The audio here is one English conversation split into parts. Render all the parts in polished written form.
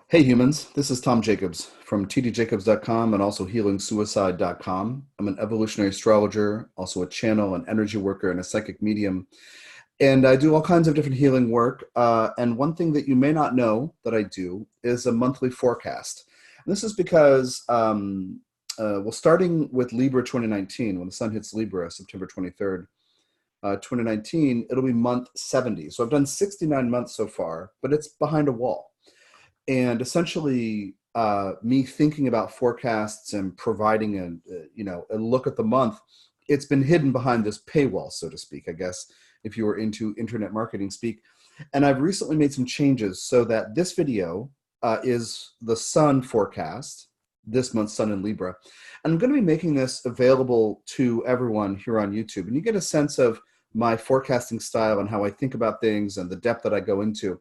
Hey humans, this is Tom Jacobs from tdjacobs.com and also healingsuicide.com. I'm an evolutionary astrologer, also a channel, an energy worker, and a psychic medium. And I do all kinds of different healing work. And one thing that you may not know that I do is a monthly forecast. And this is because, starting with Libra 2019, when the sun hits Libra, September 23rd, 2019, it'll be month 70. So I've done 69 months so far, but it's behind a wall. And essentially, me thinking about forecasts and providing a look at the month, it's been hidden behind this paywall, so to speak, I guess, if you were into internet marketing speak. And I've recently made some changes so that this video is the sun forecast, this month's sun in Libra. And I'm going to be making this available to everyone here on YouTube. And you get a sense of my forecasting style and how I think about things and the depth that I go into.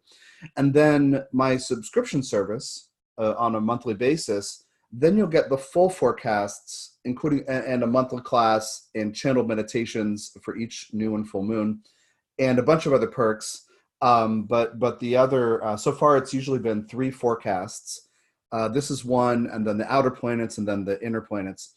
And then my subscription service on a monthly basis, then you'll get the full forecasts, including and a monthly class and channeled meditations for each new and full moon, and a bunch of other perks. But the other, so far it's usually been 3 forecasts. This is one, and then the outer planets, and then the inner planets.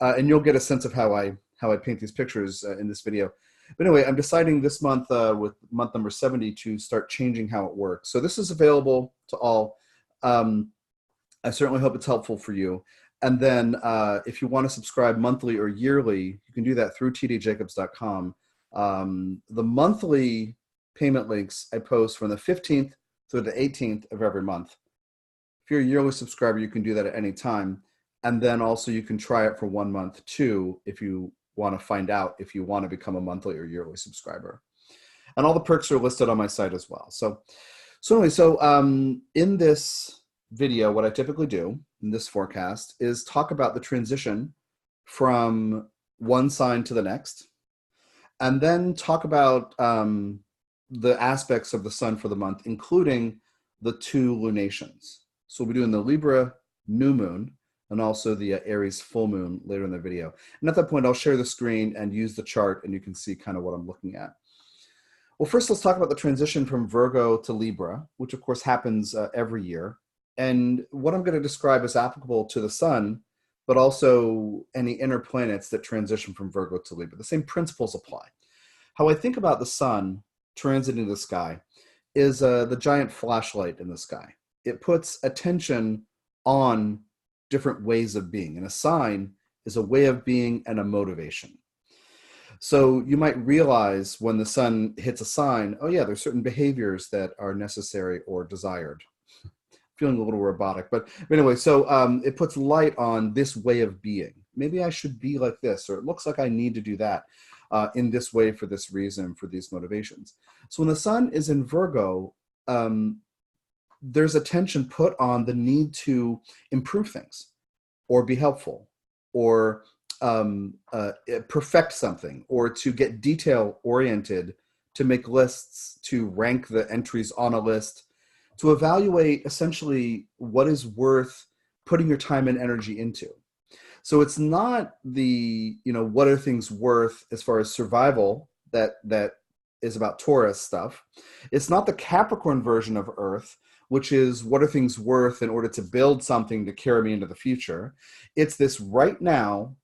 And you'll get a sense of how I paint these pictures in this video. But anyway, I'm deciding this month with month number 70 to start changing how it works. So this is available to all. I certainly hope it's helpful for you. And then if you want to subscribe monthly or yearly, you can do that through tdjacobs.com. The monthly payment links I post from the 15th through the 18th of every month. If you're a yearly subscriber, you can do that at any time. And then also you can try it for 1 month too if you want to find out if you want to become a monthly or yearly subscriber. And all the perks are listed on my site as well. So in this video, what I typically do in this forecast is talk about the transition from one sign to the next, and then talk about the aspects of the sun for the month, including the 2 lunations. So we'll be doing the Libra new moon and also the Aries full moon later in the video. And at that point, I'll share the screen and use the chart, and you can see kind of what I'm looking at. Well, first, let's talk about the transition from Virgo to Libra, which of course happens every year. And what I'm going to describe is applicable to the sun, but also any inner planets that transition from Virgo to Libra. The same principles apply. How I think about the sun transiting the sky is the giant flashlight in the sky. It puts attention on different ways of being, and a sign is a way of being and a motivation. So you might realize when the sun hits a sign, oh yeah, there's certain behaviors that are necessary or desired. Feeling a little robotic, but anyway, so it puts light on this way of being. Maybe I should be like this, or it looks like I need to do that in this way for this reason, for these motivations. So when the sun is in Virgo, there's attention put on the need to improve things or be helpful or perfect something, or to get detail oriented, to make lists, to rank the entries on a list, to evaluate essentially what is worth putting your time and energy into. So it's not the, what are things worth as far as survival that is about Taurus stuff. It's not the Capricorn version of Earth, which is what are things worth in order to build something to carry me into the future. It's this right now,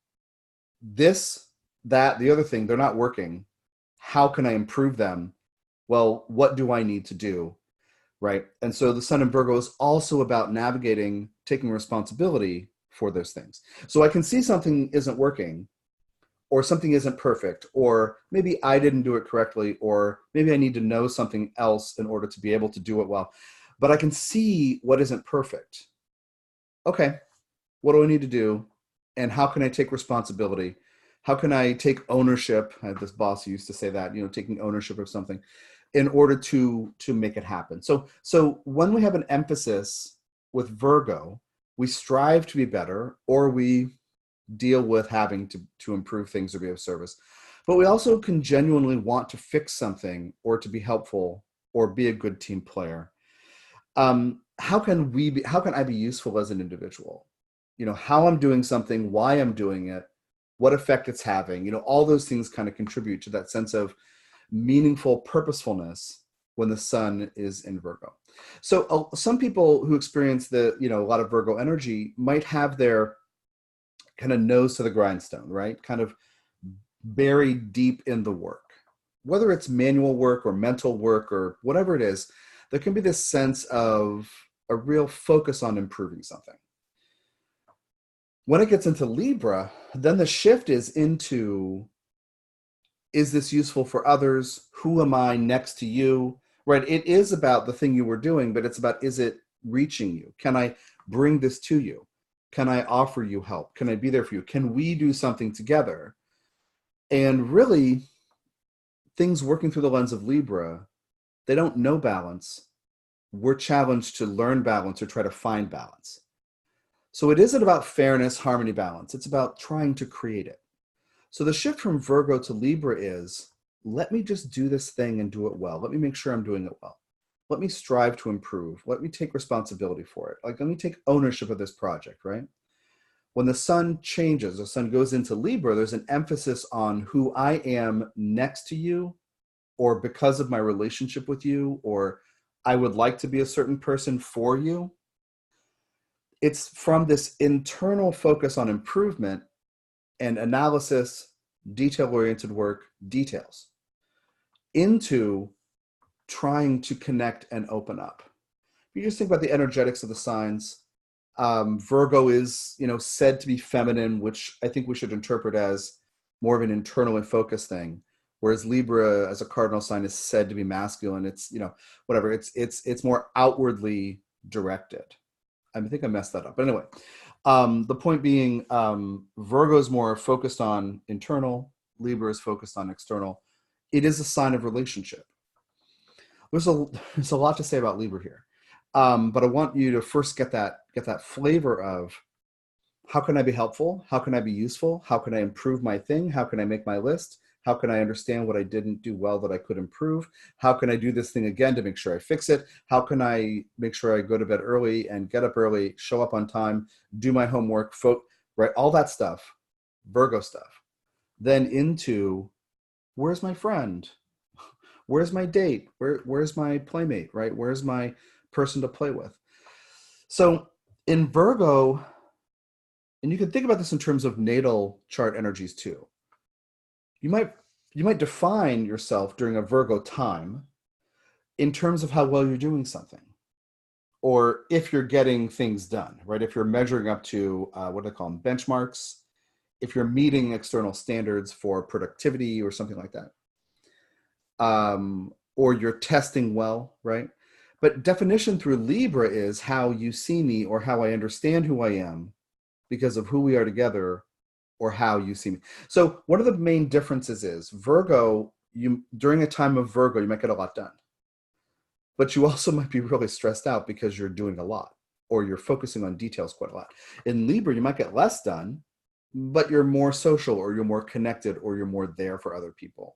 this, that, the other thing, they're not working. How can I improve them? Well, what do I need to do? Right? And so the sun in Virgo is also about navigating, taking responsibility for those things. So I can see something isn't working, or something isn't perfect, or maybe I didn't do it correctly, or maybe I need to know something else in order to be able to do it well. But I can see what isn't perfect. Okay, what do I need to do? And how can I take responsibility? How can I take ownership? I had this boss who used to say that, taking ownership of something in order to make it happen. So when we have an emphasis with Virgo, we strive to be better, or we deal with having to improve things or be of service. But we also can genuinely want to fix something, or to be helpful, or be a good team player. How can I be useful as an individual? How I'm doing something, why I'm doing it, what effect it's having, all those things kind of contribute to that sense of meaningful purposefulness when the sun is in Virgo. So some people who experience a lot of Virgo energy might have their kind of nose to the grindstone, right? Kind of buried deep in the work. Whether it's manual work or mental work or whatever it is, there can be this sense of a real focus on improving something. When it gets into Libra, then the shift is into, is this useful for others? Who am I next to you? Right? It is about the thing you were doing, but it's about, is it reaching you? Can I bring this to you? Can I offer you help? Can I be there for you? Can we do something together? And really, things working through the lens of Libra, they don't know balance. We're challenged to learn balance or try to find balance. So it isn't about fairness, harmony, balance. It's about trying to create it. So the shift from Virgo to Libra is, let me just do this thing and do it well. Let me make sure I'm doing it well. Let me strive to improve. Let me take responsibility for it. Like, let me take ownership of this project, right? When the sun changes, the sun goes into Libra, there's an emphasis on who I am next to you, or because of my relationship with you, or I would like to be a certain person for you. It's from this internal focus on improvement and analysis, detail-oriented work, details, into trying to connect and open up. If you just think about the energetics of the signs, Virgo is, said to be feminine, which I think we should interpret as more of an internally focused thing. Whereas Libra, as a cardinal sign, is said to be masculine. It's, whatever. It's more outwardly directed. I think I messed that up. But anyway, the point being, Virgo is more focused on internal. Libra is focused on external. It is a sign of relationship. There's a lot to say about Libra here. But I want you to first get that flavor of, how can I be helpful? How can I be useful? How can I improve my thing? How can I make my list? How can I understand what I didn't do well that I could improve? How can I do this thing again to make sure I fix it? How can I make sure I go to bed early and get up early, show up on time, do my homework, right? All that stuff, Virgo stuff. Then into, where's my friend? Where's my date? Where's my playmate, right? Where's my person to play with? So in Virgo, and you can think about this in terms of natal chart energies too. You might define yourself during a Virgo time in terms of how well you're doing something, or if you're getting things done, right? If you're measuring up to, what do they call them, benchmarks, if you're meeting external standards for productivity or something like that, or you're testing well, right? But definition through Libra is how you see me, or how I understand who I am because of who we are together, or how you see me. So one of the main differences is Virgo, during a time of Virgo, you might get a lot done. But you also might be really stressed out because you're doing a lot, or you're focusing on details quite a lot. In Libra, you might get less done, but you're more social, or you're more connected, or you're more there for other people.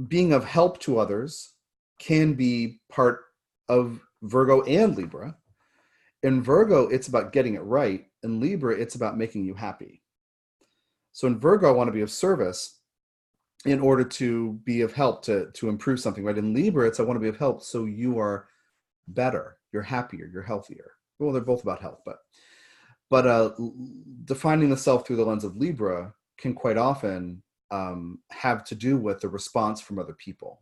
Being of help to others can be part of Virgo and Libra. In Virgo, it's about getting it right. In Libra, it's about making you happy. So in Virgo, I want to be of service in order to be of help to improve something, right? In Libra, it's I want to be of help so you are better, you're happier, you're healthier. Well, they're both about health, but defining the self through the lens of Libra can quite often have to do with the response from other people.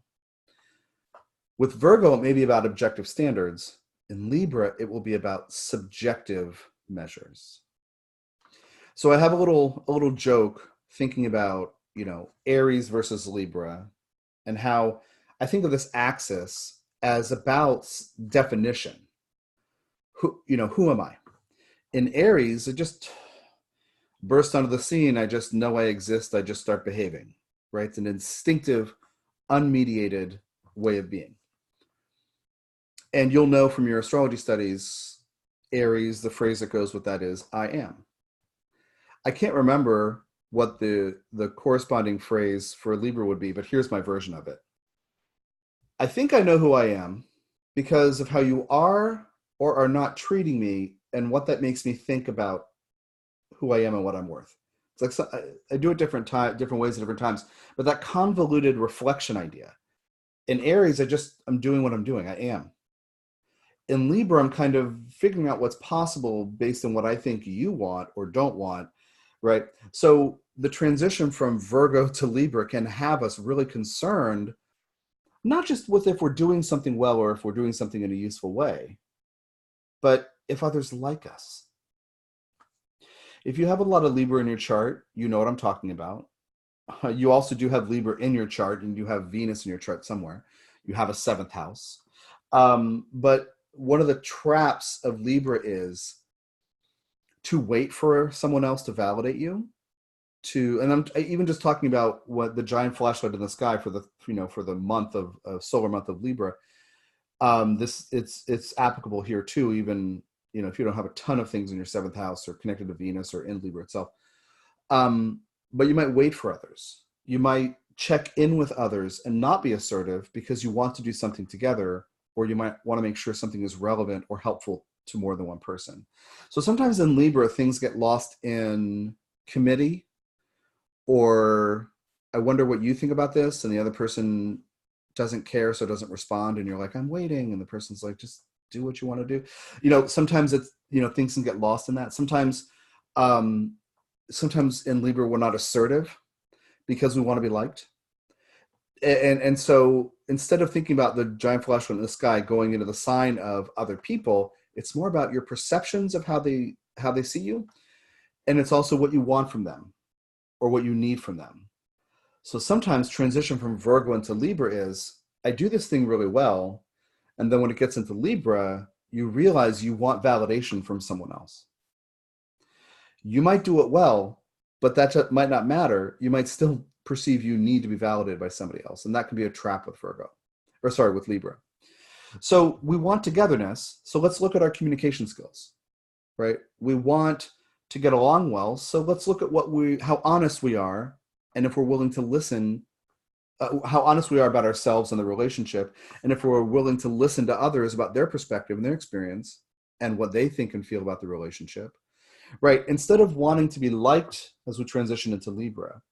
With Virgo, it may be about objective standards. In Libra, it will be about subjective measures. So I have a little joke thinking about, Aries versus Libra, and how I think of this axis as about definition. Who am I? In Aries, it just burst onto the scene. I just know I exist. I just start behaving, right? It's an instinctive, unmediated way of being. And you'll know from your astrology studies, Aries, the phrase that goes with that is, I am. I can't remember what the corresponding phrase for Libra would be, but here's my version of it. I think I know who I am because of how you are or are not treating me, and what that makes me think about who I am and what I'm worth. It's like, I do it different ways at different times, but that convoluted reflection idea, In Aries, I'm doing what I'm doing. I am. In Libra, I'm kind of figuring out what's possible based on what I think you want or don't want, right? So the transition from Virgo to Libra can have us really concerned, not just with if we're doing something well or if we're doing something in a useful way, but if others like us. If you have a lot of Libra in your chart, you know what I'm talking about. You also do have Libra in your chart, and you have Venus in your chart somewhere. You have a 7th house. But one of the traps of Libra is to wait for someone else to validate you. And I'm even just talking about what the giant flashlight in the sky for the month of solar month of Libra. It's applicable here too, even if you don't have a ton of things in your 7th house or connected to Venus or in Libra itself. But you might wait for others. You might check in with others and not be assertive because you want to do something together, or you might want to make sure something is relevant or helpful to more than one person. So sometimes in Libra, things get lost in committee, or I wonder what you think about this, and the other person doesn't care, so doesn't respond, and you're like, I'm waiting, and the person's like, just do what you want to do. Sometimes it's, things can get lost in that. Sometimes in Libra, we're not assertive because we want to be liked. And so instead of thinking about the giant flashlight in the sky going into the sign of other people, it's more about your perceptions of how they see you. And it's also what you want from them or what you need from them. So sometimes transition from Virgo into Libra is, I do this thing really well. And then when it gets into Libra, you realize you want validation from someone else. You might do it well, but that might not matter. You might still perceive you need to be validated by somebody else. And that can be a trap with Libra. So we want togetherness. So let's look at our communication skills, right? We want to get along well. So let's look at how honest we are. And if we're willing to listen, how honest we are about ourselves and the relationship. And if we're willing to listen to others about their perspective and their experience and what they think and feel about the relationship, right? Instead of wanting to be liked as we transition into Libra,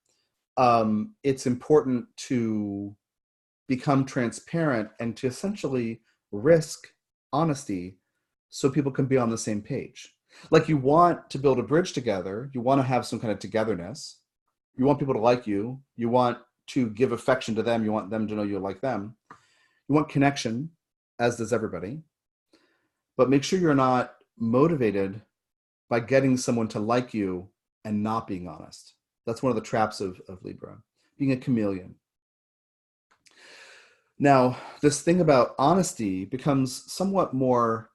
it's important to become transparent and to essentially risk honesty so people can be on the same page. Like, you want to build a bridge together. You want to have some kind of togetherness. You want people to like you. You want to give affection to them. You want them to know you like them. You want connection, as does everybody. But make sure you're not motivated by getting someone to like you and not being honest. That's one of the traps of Libra, being a chameleon. Now, this thing about honesty becomes somewhat more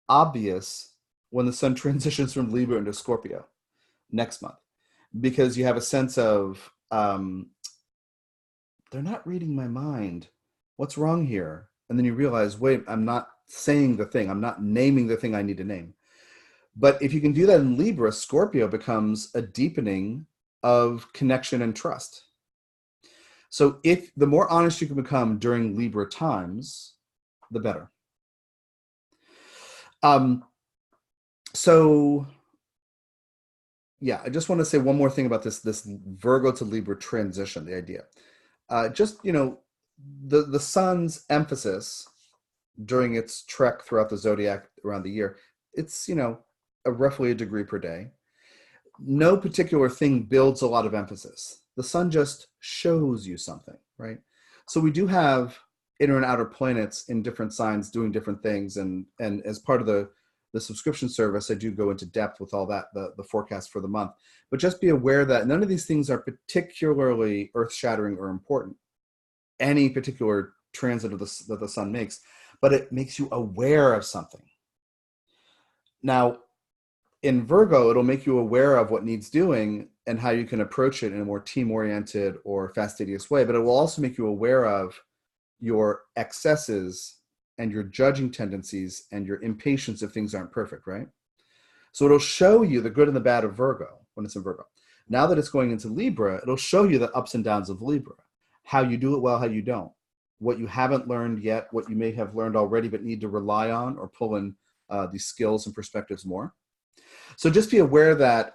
obvious when the sun transitions from Libra into Scorpio next month, because you have a sense of, they're not reading my mind. What's wrong here? And then you realize, wait, I'm not saying the thing. I'm not naming the thing I need to name. But if you can do that in Libra, Scorpio becomes a deepening of connection and trust. So if the more honest you can become during Libra times, the better. So yeah, I just want to say one more thing about this Virgo to Libra transition, the idea. The sun's emphasis during its trek throughout the zodiac around the year, it's, roughly a degree per day. No particular thing builds a lot of emphasis. The sun just shows you something, right? So we do have inner and outer planets in different signs doing different things. And as part of the subscription service, I do go into depth with all that, the forecast for the month. But just be aware that none of these things are particularly earth-shattering or important, any particular transit that the sun makes, but it makes you aware of something. Now, in Virgo, it'll make you aware of what needs doing and how you can approach it in a more team-oriented or fastidious way, but it will also make you aware of your excesses and your judging tendencies and your impatience if things aren't perfect, right? So it'll show you the good and the bad of Virgo when it's in Virgo. Now that it's going into Libra, it'll show you the ups and downs of Libra, how you do it well, how you don't, what you haven't learned yet, what you may have learned already but need to rely on or pull in these skills and perspectives more. So just be aware that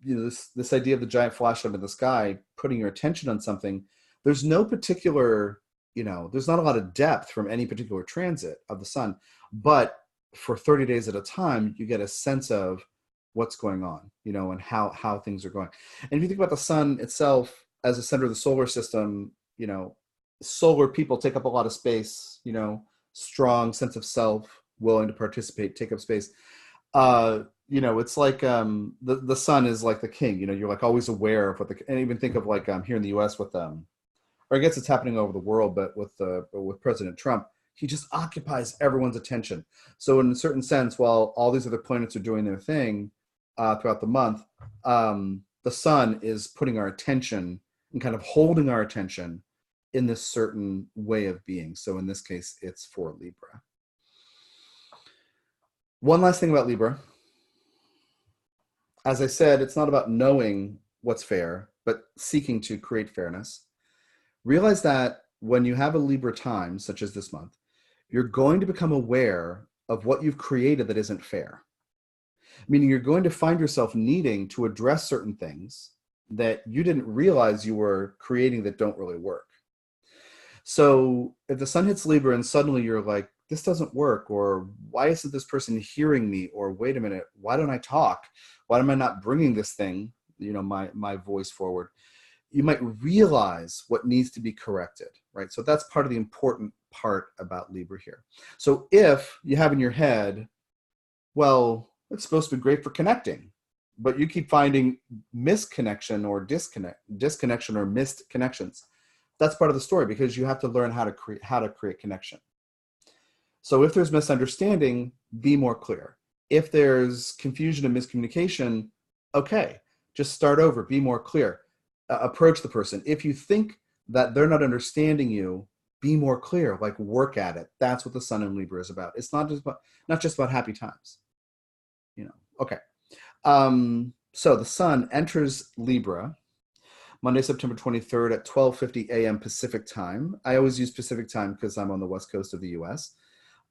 this idea of the giant flashlight in the sky, putting your attention on something, there's no particular there's not a lot of depth from any particular transit of the sun, but for 30 days at a time, you get a sense of what's going on, and how things are going. And if you think about the sun itself as a center of the solar system, solar people take up a lot of space, strong sense of self, willing to participate, take up space. It's like the sun is like the king. You're like always aware of and even think of like here in the U.S. with or I guess it's happening over the world, but with President Trump, he just occupies everyone's attention. So in a certain sense, while all these other planets are doing their thing throughout the month, the sun is putting our attention and kind of holding our attention in this certain way of being. So in this case, it's for Libra. One last thing about Libra. As I said, it's not about knowing what's fair, but seeking to create fairness. Realize that when you have a Libra time, such as this month, you're going to become aware of what you've created that isn't fair. Meaning you're going to find yourself needing to address certain things that you didn't realize you were creating that don't really work. So if the sun hits Libra and suddenly you're like, this doesn't work, or why isn't this person hearing me? Or wait a minute, why don't I talk? Why am I not bringing this thing, my voice forward? You might realize what needs to be corrected, right? So that's part of the important part about Libra here. So if you have in your head, well, it's supposed to be great for connecting, but you keep finding misconnection or disconnection or missed connections, that's part of the story, because you have to learn how to create connection. So if there's misunderstanding, be more clear. If there's confusion and miscommunication, okay, just start over, be more clear. Approach the person. If you think that they're not understanding you, be more clear, like work at it. That's what the sun in Libra is about. It's not just about happy times, Okay. So the sun enters Libra Monday, September 23rd at 12:50 a.m. Pacific time. I always use Pacific time because I'm on the west coast of the U.S.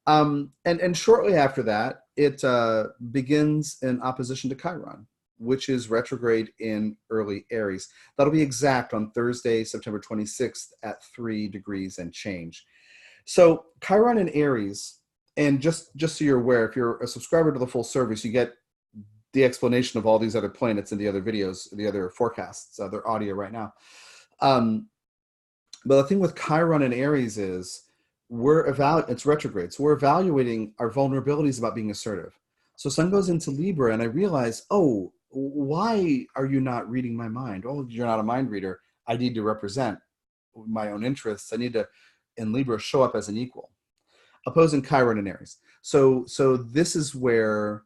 And shortly after that, it begins in opposition to Chiron, which is retrograde in early Aries. That'll be exact on Thursday, September 26th at 3 degrees and change. So Chiron in Aries, and just so you're aware, if you're a subscriber to the full service, you get the explanation of all these other planets in the other videos, the other forecasts, their audio right now. But the thing with Chiron and Aries is it's retrograde. So we're evaluating our vulnerabilities about being assertive. So sun goes into Libra and I realize, oh, why are you not reading my mind? Oh, you're not a mind reader. I need to represent my own interests. I need to, in Libra, show up as an equal. Opposing Chiron and Aries. So this is where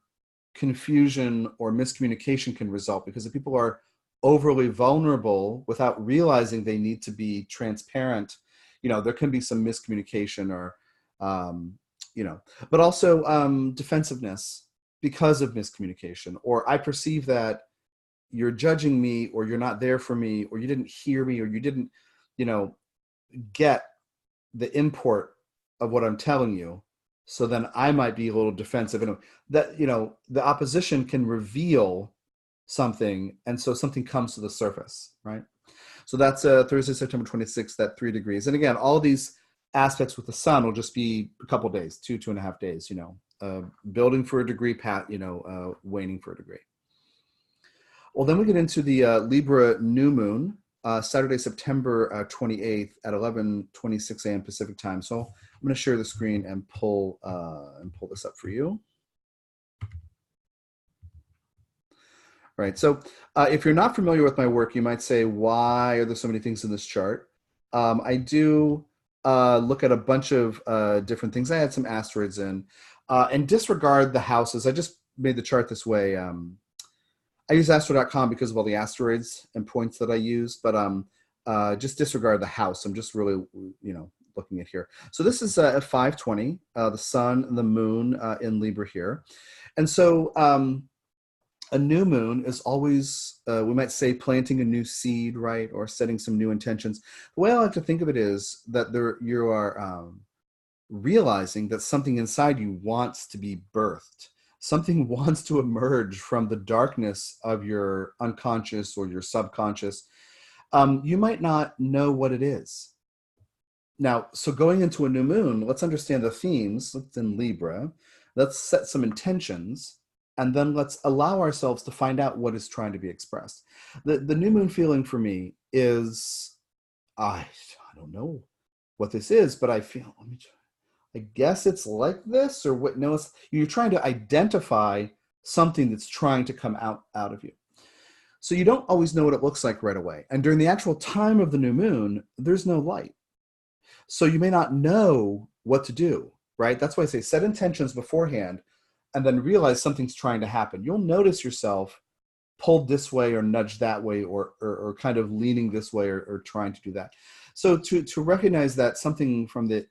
confusion or miscommunication can result, because if people are overly vulnerable without realizing they need to be transparent, there can be some miscommunication or, but also defensiveness because of miscommunication, or I perceive that you're judging me, or you're not there for me, or you didn't hear me, or you didn't, get the import of what I'm telling you. So then I might be a little defensive, and that, the opposition can reveal something. And so something comes to the surface, right? So that's Thursday, September 26th at 3 degrees. And again, all these aspects with the sun will just be a couple days, 2.5 days, building for a degree, waning for a degree. Well, then we get into the Libra new moon, Saturday, September 28th at 11:26 a.m. Pacific time. So I'm going to share the screen and pull this up for you. Right. So if you're not familiar with my work, you might say, why are there so many things in this chart? I do look at a bunch of different things. I had some asteroids in, and disregard the houses. I just made the chart this way. I use astro.com because of all the asteroids and points that I use, but just disregard the house. I'm just really, looking at here. So this is at 5:20, the sun and the moon in Libra here. And so a new moon is always, we might say, planting a new seed, right? Or setting some new intentions. The way I like to think of it is that you are realizing that something inside you wants to be birthed. Something wants to emerge from the darkness of your unconscious or your subconscious. You might not know what it is. Now, so going into a new moon, let's understand the themes. It's in Libra. Let's set some intentions, and then let's allow ourselves to find out what is trying to be expressed. The new moon feeling for me is, I don't know what this is, but I feel, I guess it's like this, or what? No, you're trying to identify something that's trying to come out of you. So you don't always know what it looks like right away. And during the actual time of the new moon, there's no light. So you may not know what to do, right? That's why I say set intentions beforehand and then realize something's trying to happen. You'll notice yourself pulled this way or nudged that way, or kind of leaning this way, or trying to do that. So to recognize that something from the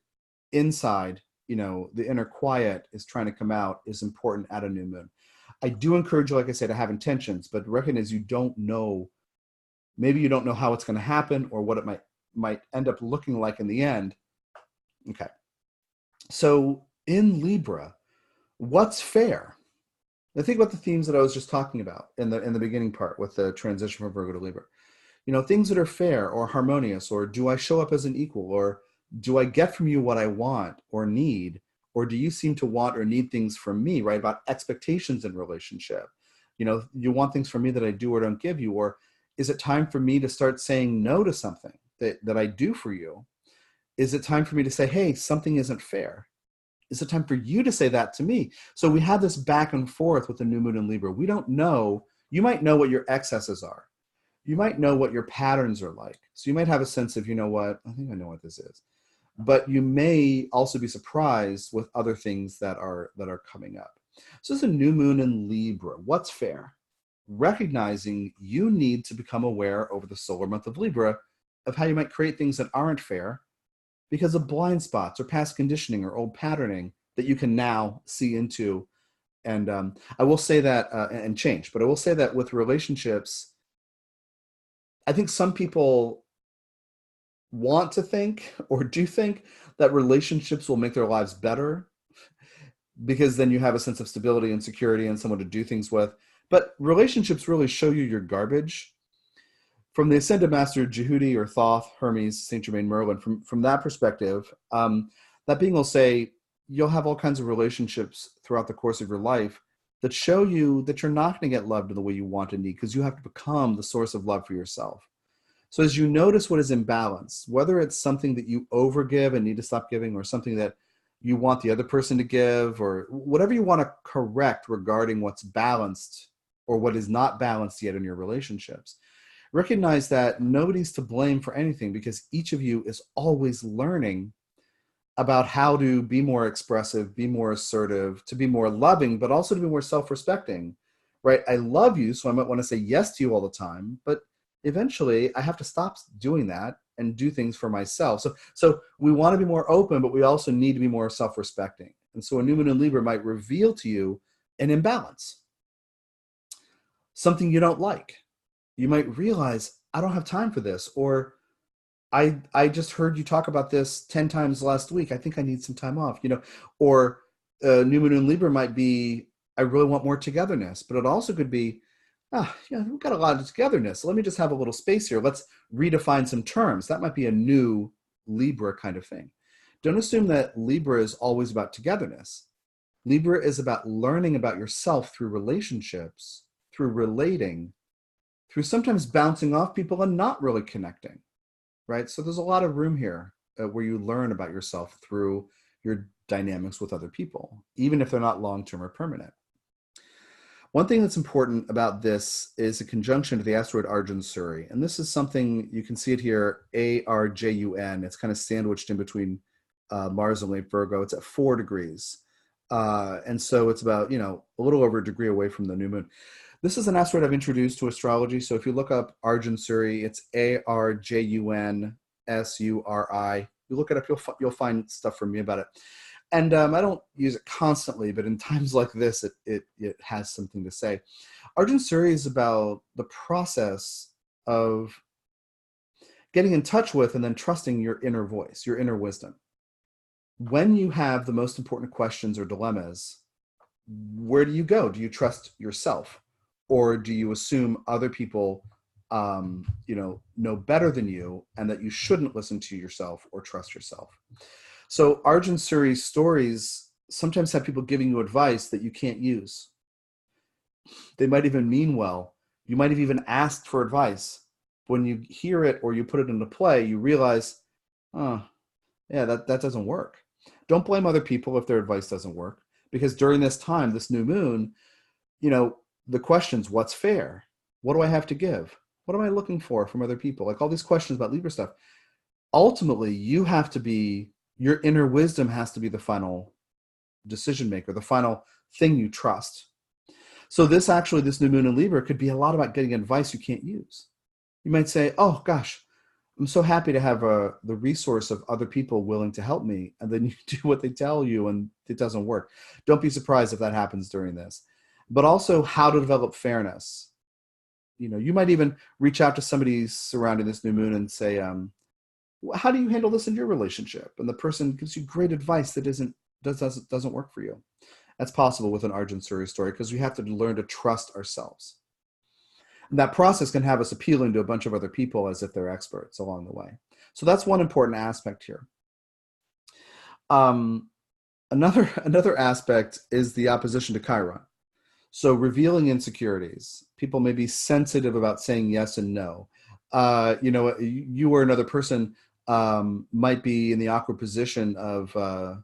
inside, the inner quiet is trying to come out is important at a new moon. I do encourage you, like I said, to have intentions, but recognize you don't know. Maybe you don't know how it's going to happen or what it might end up looking like in the end. Okay. So in Libra, what's fair? Now think about the themes that I was just talking about in the beginning part with the transition from Virgo to Libra. Things that are fair or harmonious, or do I show up as an equal, or do I get from you what I want or need, or do you seem to want or need things from me, right? About expectations in relationship. You want things from me that I do or don't give you, or is it time for me to start saying no to something that I do for you? Is it time for me to say, hey, something isn't fair? Is it time for you to say that to me? So we have this back and forth with the new moon in Libra. We don't know. You might know what your excesses are. You might know what your patterns are like. So you might have a sense of, you know what, I think I know what this is. But you may also be surprised with other things that are coming up. So it's a new moon in Libra. What's fair? Recognizing you need to become aware over the solar month of Libra of how you might create things that aren't fair because of blind spots or past conditioning or old patterning that you can now see into. And I will say that, and change, but I will say that with relationships, I think some people want to think or do think that relationships will make their lives better because then you have a sense of stability and security and someone to do things with. But relationships really show you your garbage. From the ascended Master Djehuty or Thoth, Hermes, Saint Germain, Merlin, from that perspective, that being will say you'll have all kinds of relationships throughout the course of your life that show you that you're not going to get loved in the way you want and need, because you have to become the source of love for yourself. So as you notice what is imbalanced, whether it's something that you overgive and need to stop giving, or something that you want the other person to give, or whatever you want to correct regarding what's balanced or what is not balanced yet in your relationships, recognize that nobody's to blame for anything, because each of you is always learning about how to be more expressive, be more assertive, to be more loving, but also to be more self-respecting, right? I love you, so I might want to say yes to you all the time, but eventually I have to stop doing that and do things for myself. So we want to be more open, but we also need to be more self-respecting. And so a new moon in Libra might reveal to you an imbalance, something you don't like. You might realize, I don't have time for this, or I just heard you talk about this 10 times last week. I think I need some time off, or new moon in Libra might be, I really want more togetherness, but it also could be, we've got a lot of togetherness. Let me just have a little space here. Let's redefine some terms. That might be a new Libra kind of thing. Don't assume that Libra is always about togetherness. Libra is about learning about yourself through relationships, through relating, through sometimes bouncing off people and not really connecting, right? So there's a lot of room here where you learn about yourself through your dynamics with other people, even if they're not long-term or permanent. One thing that's important about this is a conjunction to the asteroid Arjun-Suri. And this is something, you can see it here, Arjun. It's kind of sandwiched in between Mars and late Virgo. It's at 4 degrees. And so it's about, a little over a degree away from the new moon. This is an asteroid I've introduced to astrology. So if you look up Arjun-Suri, it's Arjunsuri. You look it up, you'll find stuff from me about it. And I don't use it constantly, but in times like this, it has something to say. Arjun-Suri is about the process of getting in touch with and then trusting your inner voice, your inner wisdom. When you have the most important questions or dilemmas, where do you go? Do you trust yourself? Or do you assume other people know better than you, and that you shouldn't listen to yourself or trust yourself. So Arjun Suri's stories sometimes have people giving you advice that you can't use. They might even mean well. You might have even asked for advice. When you hear it or you put it into play, you realize, oh, yeah, that doesn't work. Don't blame other people if their advice doesn't work, because during this time, this new moon, the questions, what's fair? What do I have to give? What am I looking for from other people? Like all these questions about Libra stuff. Ultimately, your inner wisdom has to be the final decision maker, the final thing you trust. So this new moon in Libra could be a lot about getting advice you can't use. You might say, oh gosh, I'm so happy to have the resource of other people willing to help me. And then you do what they tell you and it doesn't work. Don't be surprised if that happens during this. But also how to develop fairness. You might even reach out to somebody surrounding this new moon and say, how do you handle this in your relationship? And the person gives you great advice that doesn't work for you. That's possible with an Arjun Suri story because we have to learn to trust ourselves. And that process can have us appealing to a bunch of other people as if they're experts along the way. So that's one important aspect here. Another aspect is the opposition to Chiron. So revealing insecurities. People may be sensitive about saying yes and no. You or another person might be in the awkward position of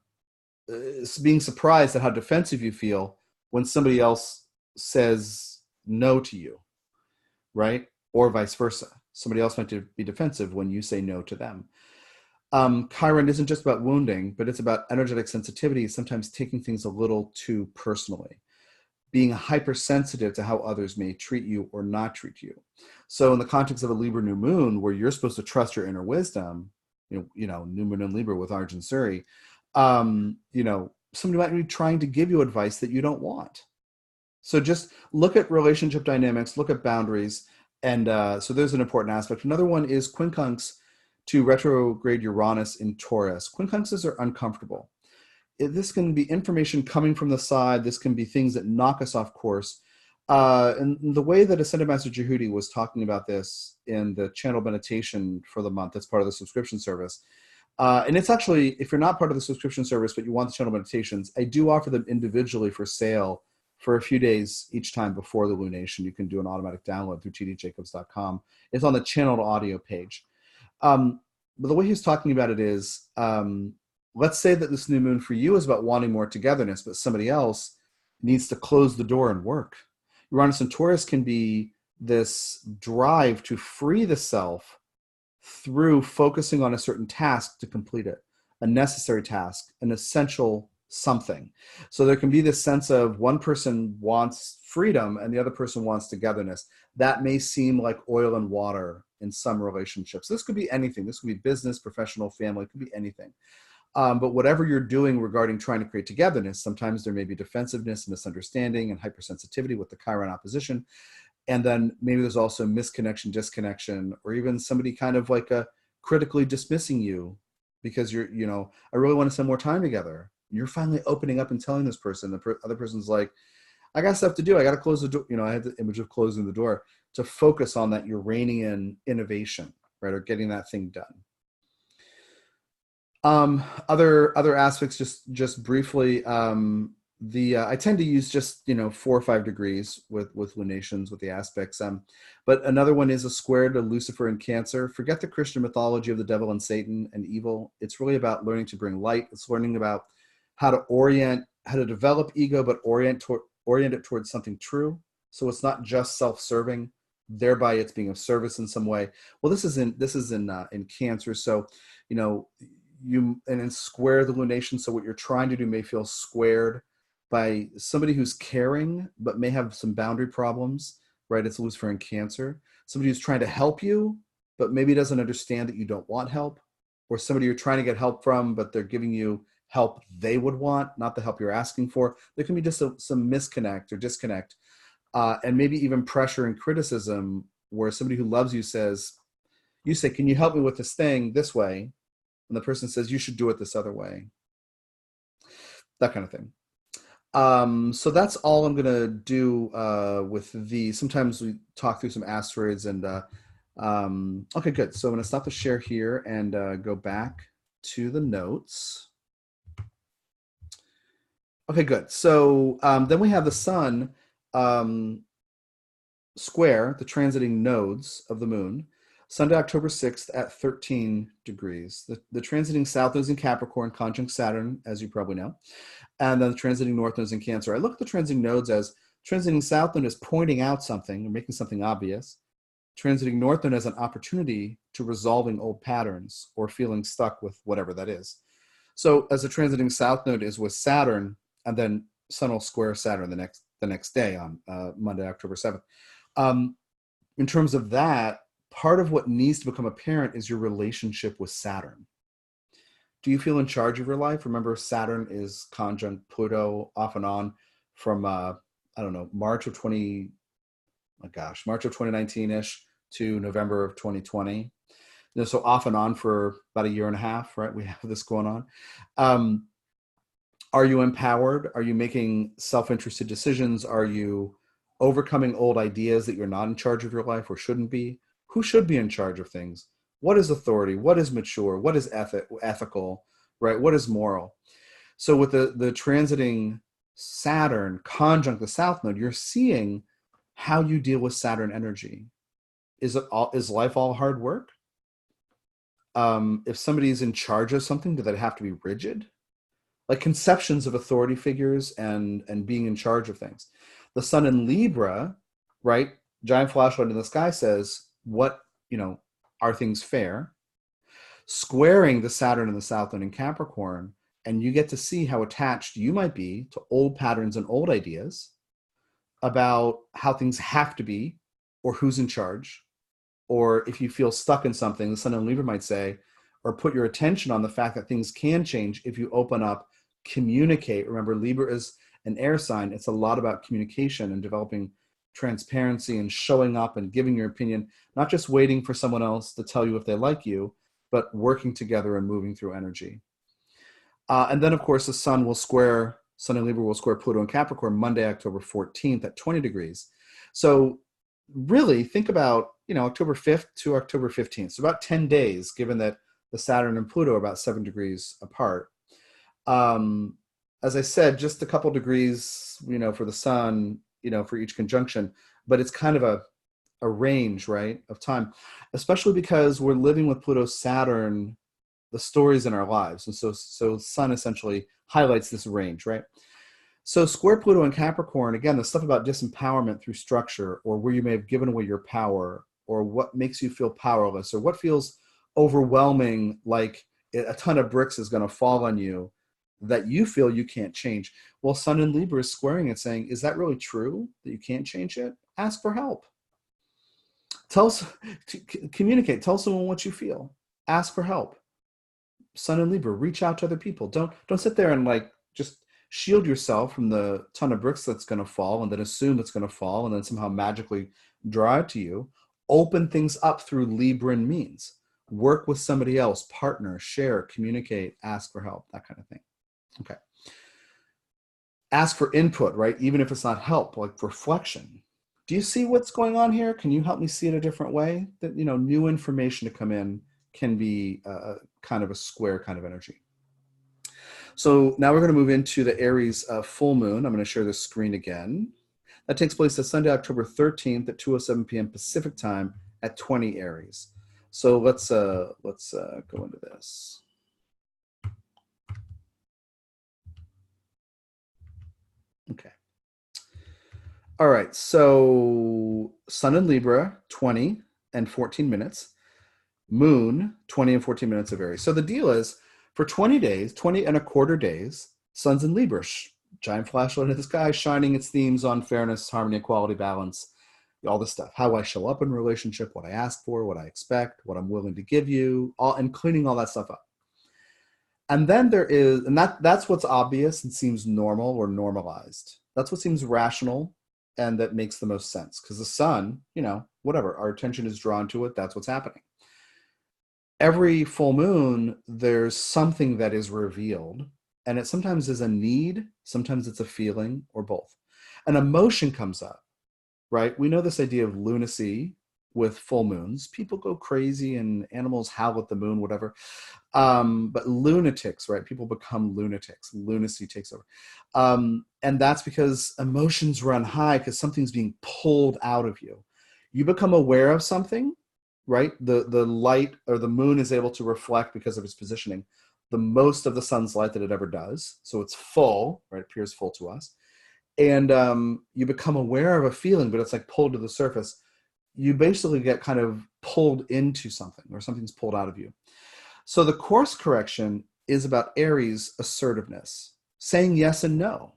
being surprised at how defensive you feel when somebody else says no to you, right? Or vice versa. Somebody else might be defensive when you say no to them. Chiron isn't just about wounding, but it's about energetic sensitivity, sometimes taking things a little too personally, being hypersensitive to how others may treat you or not treat you. So in the context of a Libra new moon, where you're supposed to trust your inner wisdom, new moon in Libra with Arjun Suri, somebody might be trying to give you advice that you don't want. So just look at relationship dynamics, look at boundaries. And so there's an important aspect. Another one is quincunx to retrograde Uranus in Taurus. Quincunxes are uncomfortable. This can be information coming from the side. This can be things that knock us off course. And the way that Ascended Master Djehuty was talking about this in the channel meditation for the month, that's part of the subscription service. And it's actually, if you're not part of the subscription service, but you want the channel meditations, I do offer them individually for sale for a few days each time before the lunation. You can do an automatic download through tdjacobs.com. It's on the channeled audio page. But the way he's talking about it is, let's say that this new moon for you is about wanting more togetherness, but somebody else needs to close the door and work. Uranus and Taurus can be this drive to free the self through focusing on a certain task to complete it, a necessary task, an essential something. So there can be this sense of one person wants freedom and the other person wants togetherness. That may seem like oil and water in some relationships. This could be anything. This could be business, professional, family, it could be anything. But whatever you're doing regarding trying to create togetherness, sometimes there may be defensiveness, misunderstanding, and hypersensitivity with the Chiron opposition. And then maybe there's also misconnection, disconnection, or even somebody kind of like critically dismissing you because I really want to spend more time together. You're finally opening up and telling this person. The other person's like, I got stuff to do. I got to close the door. I had the image of closing the door to focus on that Uranian innovation, right? Or getting that thing done. Other aspects, just briefly, I tend to use just 4 or 5 degrees with lunations, with the aspects. But another one is a square to Lucifer and Cancer. Forget the Christian mythology of the devil and Satan and evil. It's really about learning to bring light. It's learning about how to develop ego, but orient it towards something true. So it's not just self-serving. Thereby, it's being of service in some way. Well, this is in Cancer. So, and then square the lunation. So what you're trying to do may feel squared by somebody who's caring, but may have some boundary problems, right? It's Lucifer and Cancer. Somebody who's trying to help you, but maybe doesn't understand that you don't want help, or somebody you're trying to get help from, but they're giving you help they would want, not the help you're asking for. There can be just some misconnect or disconnect, and maybe even pressure and criticism where somebody who loves you you say, can you help me with this thing this way? And the person says, you should do it this other way. That kind of thing. So that's all I'm gonna do with the. Sometimes we talk through some asteroids and okay, good. So I'm gonna stop the share here and go back to the notes. Okay, good. So then we have the sun um, square the transiting nodes of the moon. Sunday, October 6th at 13 degrees. The transiting south node is in Capricorn, conjunct Saturn, as you probably know. And then the transiting north node is in Cancer. I look at the transiting nodes as transiting south node is pointing out something or making something obvious. Transiting north node as an opportunity to resolving old patterns or feeling stuck with whatever that is. So as the transiting south node is with Saturn, and then Sun will square Saturn the next day on Monday, October 7th. In terms of that, part of what needs to become apparent is your relationship with Saturn. Do you feel in charge of your life? Remember, Saturn is conjunct Pluto off and on from I don't know, March of 2019-ish to November of 2020. So off and on for about a year and a half, right? We have this going on. Are you empowered? Are you making self-interested decisions? Are you overcoming old ideas that you're not in charge of your life or shouldn't be? Who should be in charge of things? What is authority? What is mature? What is ethical, right? What is moral? So with the transiting Saturn conjunct the South Node, you're seeing how you deal with Saturn energy. Is life all hard work? If somebody's in charge of something, do they have to be rigid? Like conceptions of authority figures and being in charge of things. The sun in Libra, right? Giant flashlight in the sky says, what, are things fair? Squaring the Saturn and the South Node in Capricorn, and you get to see how attached you might be to old patterns and old ideas about how things have to be or who's in charge. Or if you feel stuck in something, the sun in Libra might say, or put your attention on the fact that things can change if you open up, communicate. Remember, Libra is an air sign. It's a lot about communication and developing transparency and showing up and giving your opinion, not just waiting for someone else to tell you if they like you, but working together and moving through energy. And then, of course, the sun in Libra will square Pluto in Capricorn Monday, October 14th at 20 degrees. So really think about, October 5th to October 15th. So about 10 days, given that the Saturn and Pluto are about 7 degrees apart. As I said, just a couple degrees, for the sun, for each conjunction, but it's kind of a range, right, of time, especially because we're living with Pluto, Saturn, the stories in our lives. And so sun essentially highlights this range, right? So square Pluto in Capricorn, again, the stuff about disempowerment through structure or where you may have given away your power or what makes you feel powerless or what feels overwhelming, like a ton of bricks is going to fall on you that you feel you can't change. Well, Sun in Libra is squaring it saying, is that really true that you can't change it? Ask for help. Communicate. Tell someone what you feel. Ask for help. Sun in Libra, reach out to other people. Don't sit there and just shield yourself from the ton of bricks that's going to fall and then assume it's going to fall and then somehow magically draw it to you. Open things up through Libran means. Work with somebody else, partner, share, communicate, ask for help, that kind of thing. Okay. Ask for input, right? Even if it's not help, like reflection. Do you see what's going on here? Can you help me see it a different way? That, new information to come in can be kind of a square kind of energy. So now we're going to move into the Aries full moon. I'm going to share the screen again. That takes place on Sunday, October 13th at 2:07 p.m. Pacific time at 20 Aries. So let's go into this. Okay. All right. So Sun in Libra, 20 and 14 minutes. Moon, 20 and 14 minutes of Aries. So the deal is for 20 days, 20 and a quarter days, Sun's in Libra, giant flashlight in the sky, shining its themes on fairness, harmony, equality, balance, all this stuff. How I show up in relationship, what I ask for, what I expect, what I'm willing to give you, and cleaning all that stuff up. And then that's what's obvious and seems normal or normalized. That's what seems rational and that makes the most sense. Because the sun, whatever, our attention is drawn to it, that's what's happening. Every full moon, there's something that is revealed. And it sometimes is a need, sometimes it's a feeling, or both. An emotion comes up, right? We know this idea of lunacy with full moons. People go crazy and animals howl at the moon, whatever. But lunatics, right? People become lunatics. Lunacy takes over. And that's because emotions run high because something's being pulled out of you. You become aware of something, right? The light or the moon is able to reflect because of its positioning the most of the sun's light that it ever does. So it's full, right? It appears full to us. And you become aware of a feeling, but it's like pulled to the surface. You basically get kind of pulled into something, or something's pulled out of you. So the course correction is about Aries assertiveness, saying yes and no.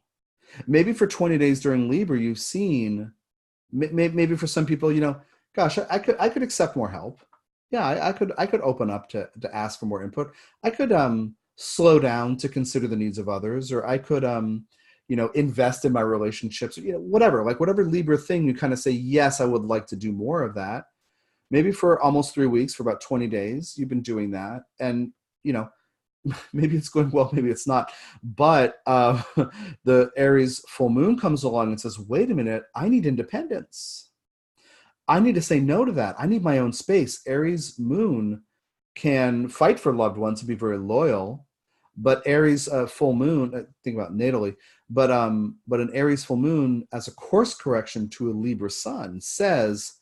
Maybe for 20 days during Libra, you've seen, maybe for some people, gosh, I could accept more help. Yeah, I could open up to ask for more input. I could slow down to consider the needs of others, or I could invest in my relationships, whatever Libra thing, you kind of say, yes, I would like to do more of that. Maybe for almost 3 weeks, for about 20 days, you've been doing that. And, maybe it's going well, maybe it's not. But the Aries full moon comes along and says, wait a minute, I need independence. I need to say no to that. I need my own space. Aries moon can fight for loved ones and be very loyal. But Aries full moon, think about natally, but an Aries full moon as a course correction to a Libra sun says,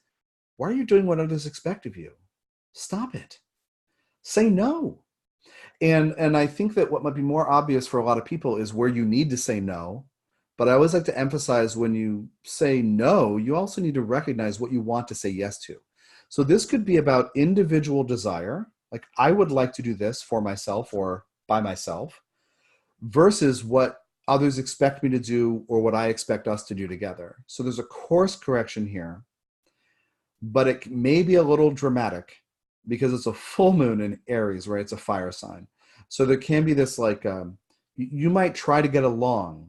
why are you doing what others expect of you? Stop it. Say no. And I think that what might be more obvious for a lot of people is where you need to say no. But I always like to emphasize, when you say no, you also need to recognize what you want to say yes to. So this could be about individual desire, like I would like to do this for myself or by myself, versus what others expect me to do or what I expect us to do together. So there's a course correction here, but it may be a little dramatic because it's a full moon in Aries, right? It's a fire sign. So there can be this you might try to get along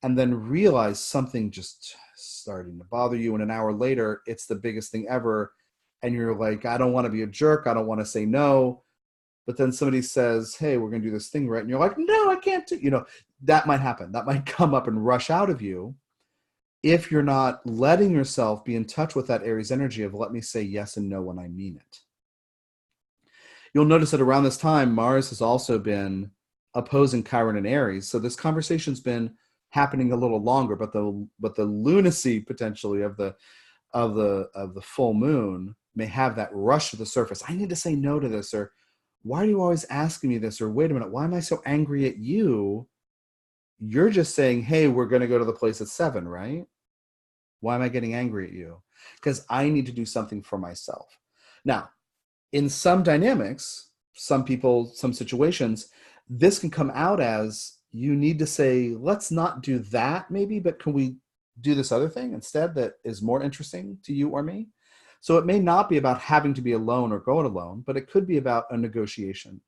and then realize something just starting to bother you. And an hour later, it's the biggest thing ever. And you're like, I don't want to be a jerk. I don't want to say no. But then somebody says, hey, we're going to do this thing, right? And you're like, no, I can't do, that might happen. That might come up and rush out of you if you're not letting yourself be in touch with that Aries energy of let me say yes and no when I mean it. You'll notice that around this time, Mars has also been opposing Chiron and Aries. So this conversation's been happening a little longer, but the lunacy potentially of the full moon may have that rush to the surface. I need to say no to this, or why are you always asking me this? Or wait a minute, why am I so angry at you? You're just saying, hey, we're going to go to the place at 7, right? Why am I getting angry at you? Because I need to do something for myself. Now, in some dynamics, some people, some situations, this can come out as you need to say, let's not do that maybe, but can we do this other thing instead that is more interesting to you or me? So it may not be about having to be alone or going alone, but it could be about a negotiation.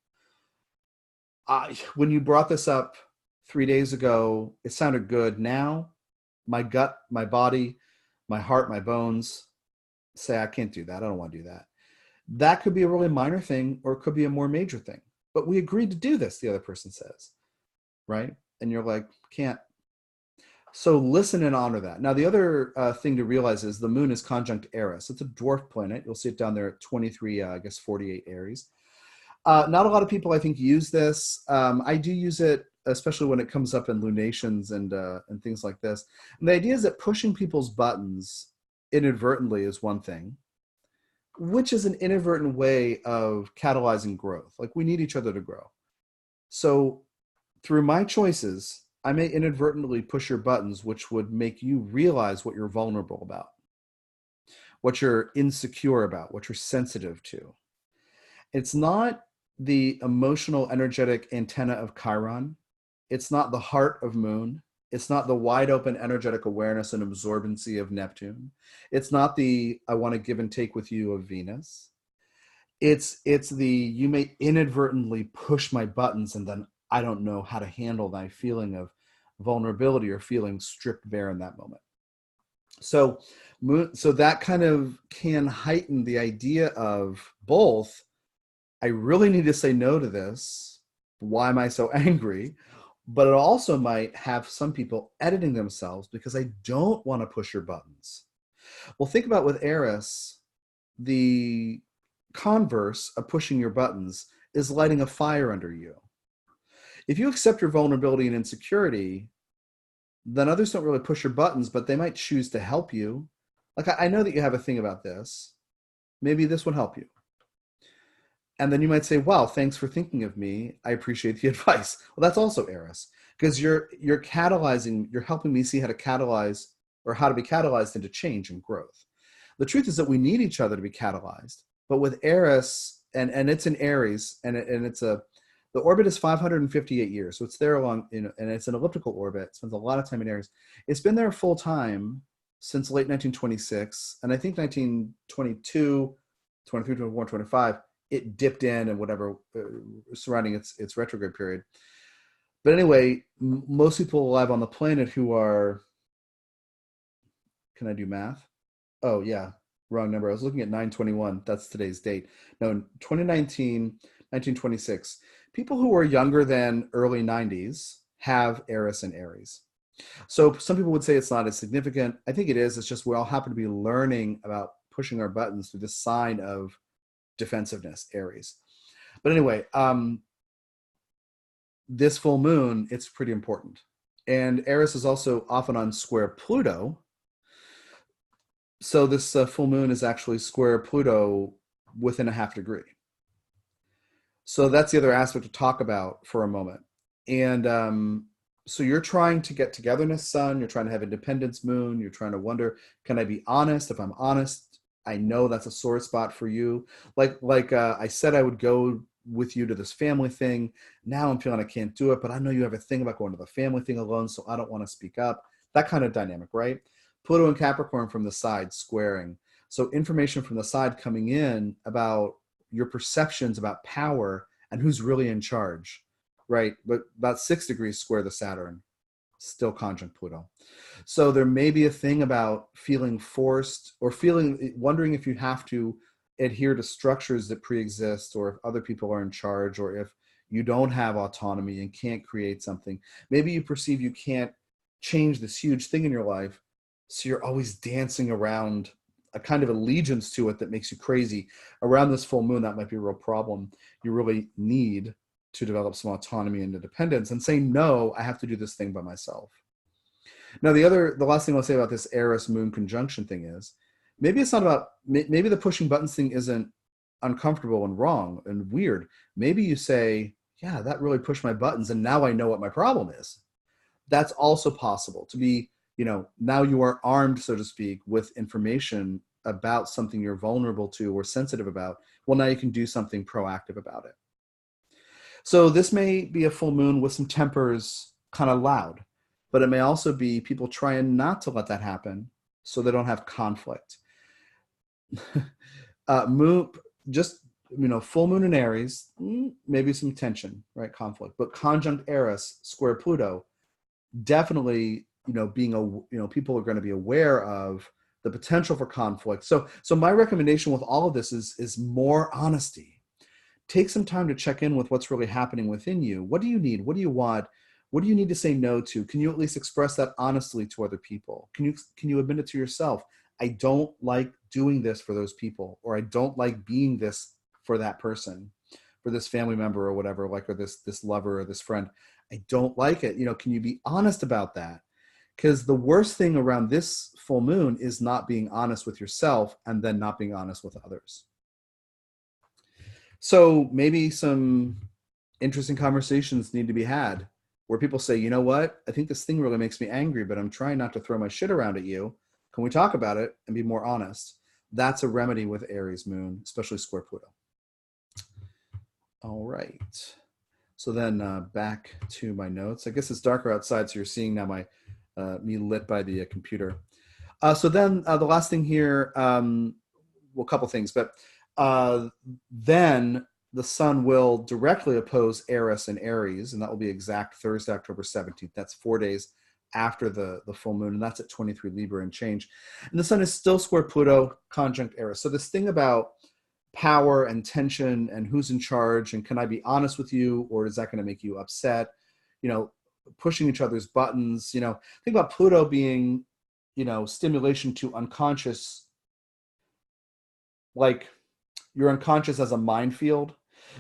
When you brought this up 3 days ago, it sounded good. Now, my gut, my body, my heart, my bones say, I can't do that. I don't want to do that. That could be a really minor thing, or it could be a more major thing. But we agreed to do this, the other person says, right? And you're like, can't. So listen and honor that. Now, the other thing to realize is the moon is conjunct Eris. It's a dwarf planet. You'll see it down there at 23, 48 Aries. Not a lot of people, I think, use this. I do use it, especially when it comes up in lunations and things like this. And the idea is that pushing people's buttons inadvertently is one thing, which is an inadvertent way of catalyzing growth. Like, we need each other to grow. So through my choices, I may inadvertently push your buttons, which would make you realize what you're vulnerable about, what you're insecure about, what you're sensitive to. It's not the emotional, energetic antenna of Chiron. It's not the heart of Moon. It's not the wide open, energetic awareness and absorbency of Neptune. It's not the I want to give and take with you of Venus. It's the you may inadvertently push my buttons and then I don't know how to handle my feeling of vulnerability or feeling stripped bare in that moment. So that kind of can heighten the idea of both, I really need to say no to this. Why am I so angry? But it also might have some people editing themselves because I don't want to push your buttons. Well, think about with Eris, the converse of pushing your buttons is lighting a fire under you. If you accept your vulnerability and insecurity, then others don't really push your buttons, but they might choose to help you. Like, I know that you have a thing about this. Maybe this would help you. And then you might say, wow, thanks for thinking of me. I appreciate the advice. Well, that's also Eris, because you're catalyzing, you're helping me see how to catalyze or how to be catalyzed into change and growth. The truth is that we need each other to be catalyzed. But with Eris, and it's in Aries, and it's the orbit is 558 years. So it's there along, and it's an elliptical orbit. It spends a lot of time in Aries. It's been there full time since late 1926. And I think 1922, 23, 24, 25, it dipped in and whatever surrounding its retrograde period. But anyway, most people alive on the planet who are, can I do math? Oh yeah, wrong number. I was looking at 921. That's today's date. No, 2019, 1926. People who are younger than early 90s have Eris and Aries. So some people would say it's not as significant. I think it is. It's just we all happen to be learning about pushing our buttons through this sign of defensiveness, Aries. But anyway, this full moon, it's pretty important. And Eris is also often on square Pluto. So this full moon is actually square Pluto within a half degree. So that's the other aspect to talk about for a moment. And so you're trying to get togetherness, sun. You're trying to have independence, moon. You're trying to wonder, can I be honest? If I'm honest, I know that's a sore spot for you. Like I said, I would go with you to this family thing. Now I'm feeling I can't do it, but I know you have a thing about going to the family thing alone, so I don't want to speak up. That kind of dynamic, right? Pluto and Capricorn from the side squaring. So information from the side coming in about your perceptions about power and who's really in charge, right? But about 6 degrees square the Saturn, still conjunct Pluto. So there may be a thing about feeling forced or wondering if you have to adhere to structures that pre-exist, or if other people are in charge, or if you don't have autonomy and can't create something. Maybe you perceive you can't change this huge thing in your life, so you're always dancing around a kind of allegiance to it that makes you crazy. Around this full moon, that might be a real problem. You really need to develop some autonomy and independence and say, no, I have to do this thing by myself. Now, the last thing I'll say about this Eris moon conjunction thing is, maybe it's not about, maybe the pushing buttons thing isn't uncomfortable and wrong and weird. Maybe you say, yeah, that really pushed my buttons, and now I know what my problem is. That's also possible to be, now you are armed, so to speak, with information about something you're vulnerable to or sensitive about. Well, now you can do something proactive about it. So this may be a full moon with some tempers kind of loud, but it may also be people trying not to let that happen so they don't have conflict. Moon, just, full moon in Aries, maybe some tension, right? Conflict. But conjunct Eris, square Pluto, definitely, people are going to be aware of the potential for conflict. So my recommendation with all of this is more honesty. Take some time to check in with what's really happening within you. What do you need? What do you want? What do you need to say no to? Can you at least express that honestly to other people? Can you admit it to yourself? I don't like doing this for those people, or I don't like being this for that person, for this family member or whatever, or this lover or this friend. I don't like it. Can you be honest about that? Because the worst thing around this full moon is not being honest with yourself and then not being honest with others. So maybe some interesting conversations need to be had where people say, you know what? I think this thing really makes me angry, but I'm trying not to throw my shit around at you. Can we talk about it and be more honest? That's a remedy with Aries moon, especially square Pluto. All right. So then back to my notes. I guess it's darker outside, so you're seeing now my me lit by the computer. So then the last thing here, well, a couple things, but then the sun will directly oppose Eris and Aries, and that will be exact Thursday, October 17th. That's 4 days after the full moon, and that's at 23 Libra and change. And the sun is still square Pluto, conjunct Eris. So this thing about power and tension and who's in charge and can I be honest with you, or is that going to make you upset? pushing each other's buttons. You know, think about Pluto being, you know, stimulation to unconscious, like your unconscious as a minefield.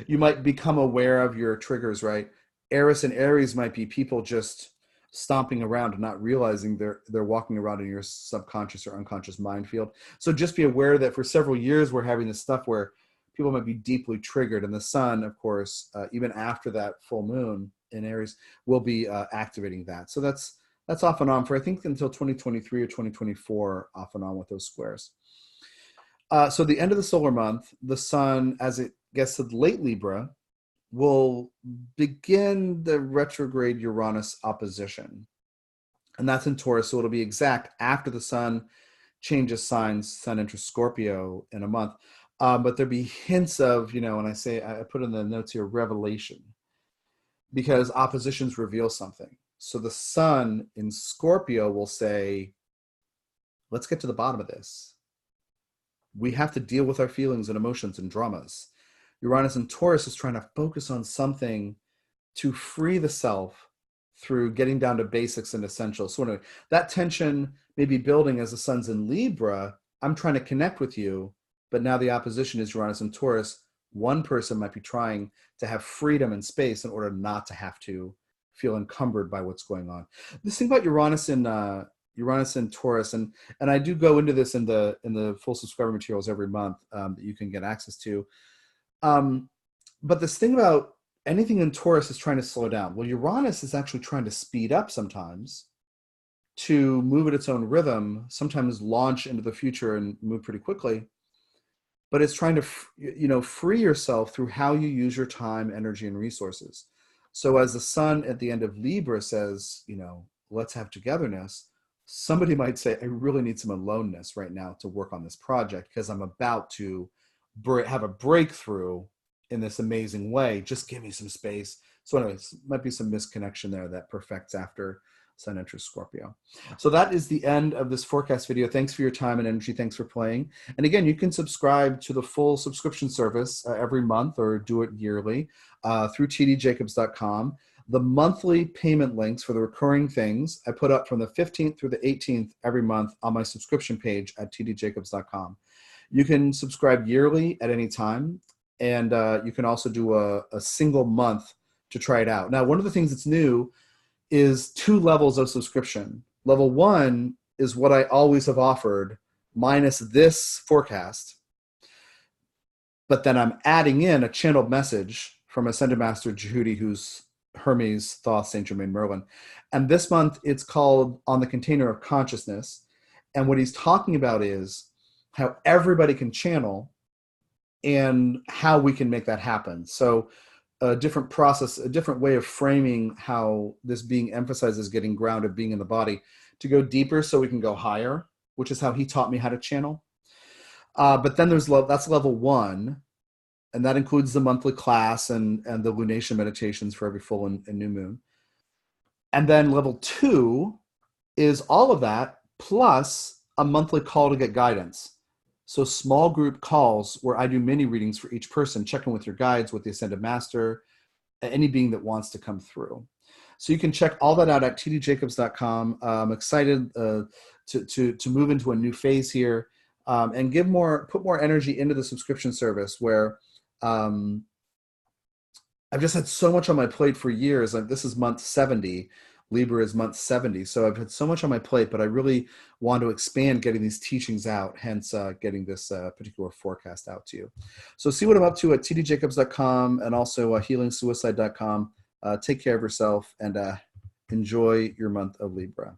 You might become aware of your triggers, right? Eris and Aries might be people just stomping around and not realizing they're walking around in your subconscious or unconscious minefield. So just be aware that for several years we're having this stuff where people might be deeply triggered, and the sun, of course, even after that full moon in Aries, will be activating that. So that's off and on for I think until 2023 or 2024, off and on with those squares. So the end of the solar month, the sun, as it gets to late Libra, will begin the retrograde Uranus opposition. And that's in Taurus, so it'll be exact after the sun changes signs, sun enters Scorpio in a month. But there'll be hints of, you know, and I put in the notes here, revelation, because oppositions reveal something. So the sun in Scorpio will say, let's get to the bottom of this. We have to deal with our feelings and emotions and dramas. Uranus in Taurus is trying to focus on something to free the self through getting down to basics and essentials. So anyway, that tension may be building as the sun's in Libra. I'm trying to connect with you, but now the opposition is Uranus and Taurus. One person might be trying to have freedom and space in order not to have to feel encumbered by what's going on. This thing about Uranus and Taurus, and I do go into this in the full subscriber materials every month that you can get access to. But this thing about anything in Taurus is trying to slow down. Well, Uranus is actually trying to speed up sometimes to move at its own rhythm, sometimes launch into the future and move pretty quickly. But it's trying to, you know, free yourself through how you use your time, energy, and resources. So as the sun at the end of Libra says, you know, let's have togetherness, somebody might say, I really need some aloneness right now to work on this project because I'm about to have a breakthrough in this amazing way. Just give me some space. So anyways, might be some misconnection there that perfects after sun enters Scorpio. So that is the end of this forecast video. Thanks for your time and energy. Thanks for playing. And again, you can subscribe to the full subscription service every month or do it yearly through tdjacobs.com. The monthly payment links for the recurring things I put up from the 15th through the 18th every month on my subscription page at tdjacobs.com. You can subscribe yearly at any time, and you can also do a single month to try it out. Now, one of the things that's new is 2 levels of subscription. Level 1 is what I always have offered, minus this forecast, but then I'm adding in a channeled message from Ascended Master Djehuty, who's Hermes, Thoth, Saint Germain, Merlin. And this month it's called On the Container of Consciousness. And what he's talking about is how everybody can channel and how we can make that happen. So a different process, a different way of framing how this being emphasizes getting grounded, being in the body, to go deeper so we can go higher, which is how he taught me how to channel. But then that's level 1. And that includes the monthly class and the lunation meditations for every full and new moon. And then level 2 is all of that plus a monthly call to get guidance. So small group calls where I do mini readings for each person, check in with your guides, with the Ascended Master, any being that wants to come through. So you can check all that out at tdjacobs.com. I'm excited to move into a new phase here and put more energy into the subscription service where I've just had so much on my plate for years. Like this is month 70. Libra is month 70. So I've had so much on my plate, but I really want to expand getting these teachings out, hence getting this particular forecast out to you. So see what I'm up to at tdjacobs.com and also healingsuicide.com. Take care of yourself and enjoy your month of Libra.